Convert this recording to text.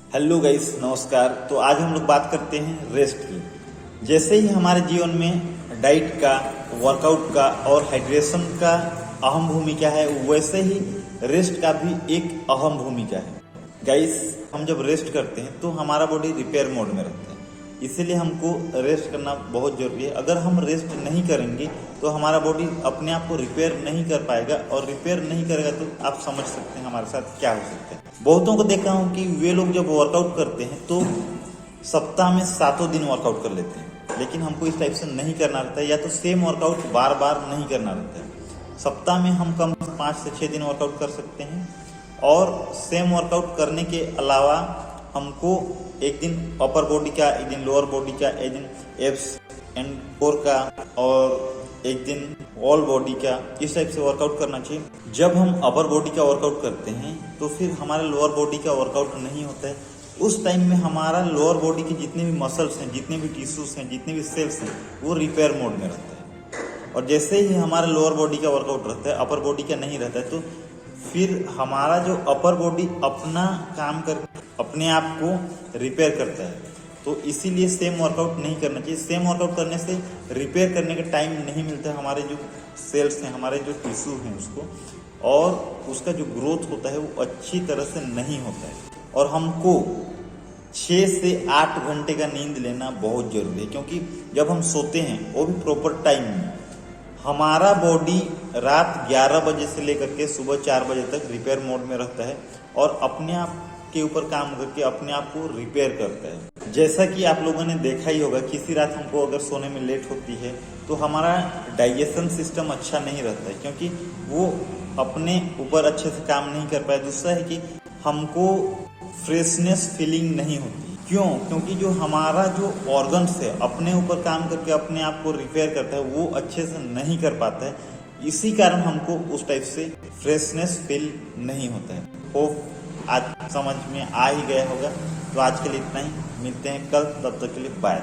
Hello guys, नमस्कार। तो आज हम लोग बात करते हैं रेस्ट की। जैसे ही हमारे जीवन में डाइट का, वर्कआउट का और हाइड्रेशन का अहम भूमिका है, वैसे ही रेस्ट का भी एक अहम भूमिका है। गाइस, हम जब रेस्ट करते हैं तो हमारा बॉडी रिपेयर मोड में रहता है, इसीलिए हमको रेस्ट करना बहुत जरूरी है। अगर हम रेस्ट नहीं करेंगे तो हमारा बॉडी अपने आप को रिपेयर नहीं कर पाएगा, और रिपेयर नहीं करेगा तो आप समझ सकते हैं हमारे साथ क्या हो सकता है। बहुतों को देखा हूँ कि वे लोग जब वर्कआउट करते हैं तो सप्ताह में 7 दिन वर्कआउट कर लेते हैं, लेकिन हमको इस टाइप से नहीं करना रहता है, या तो सेम वर्कआउट बार बार नहीं करना रहता है। सप्ताह में हम कम से 5 से 6 दिन वर्कआउट कर सकते हैं, और सेम वर्कआउट करने के अलावा हमको एक दिन अपर बॉडी का, एक दिन लोअर बॉडी का, एक दिन एब्स एंड कोर का, और एक दिन ऑल बॉडी का, इस टाइप से वर्कआउट करना चाहिए। जब हम अपर बॉडी का वर्कआउट करते हैं तो फिर हमारा लोअर बॉडी का वर्कआउट नहीं होता है। उस टाइम में हमारा लोअर बॉडी के जितने भी मसल्स हैं, जितने भी टिश्यूज हैं, जितने भी सेल्स हैं, वो रिपेयर मोड में रहता है। और जैसे ही हमारा लोअर बॉडी का वर्कआउट रहता है, अपर बॉडी का नहीं रहता है, तो फिर हमारा जो अपर बॉडी अपना काम कर अपने आप को रिपेयर करता है। तो इसीलिए सेम वर्कआउट नहीं करना चाहिए। सेम वर्कआउट करने से रिपेयर करने का टाइम नहीं मिलता है हमारे जो सेल्स हैं, हमारे जो टिश्यू हैं उसको, और उसका जो ग्रोथ होता है वो अच्छी तरह से नहीं होता है। और हमको 6 से 8 घंटे का नींद लेना बहुत जरूरी है, क्योंकि जब हम सोते हैं वो भी प्रॉपर टाइम में, हमारा बॉडी रात 11 बजे से लेकर के सुबह 4 बजे तक रिपेयर मोड में रहता है, और अपने आप के ऊपर काम करके अपने आप को रिपेयर करता है। जैसा कि आप लोगों ने देखा ही होगा, किसी रात हमको अगर सोने में लेट होती है तो हमारा डाइजेशन सिस्टम अच्छा नहीं रहता है, क्योंकि वो अपने ऊपर अच्छे से काम नहीं कर पाए। दूसरा है कि हमको फ्रेशनेस फीलिंग नहीं होती। क्यों? क्योंकि जो हमारा जो ऑर्गन्स है अपने ऊपर काम करके अपने आप को रिपेयर करता है, वो अच्छे से नहीं कर पाता है। इसी कारण हमको उस टाइप से फ्रेशनेस फील नहीं होता है। होप आज समझ में आ ही गया होगा। तो आज के लिए इतना ही, मिलते हैं कल, तब तक के लिए बाय।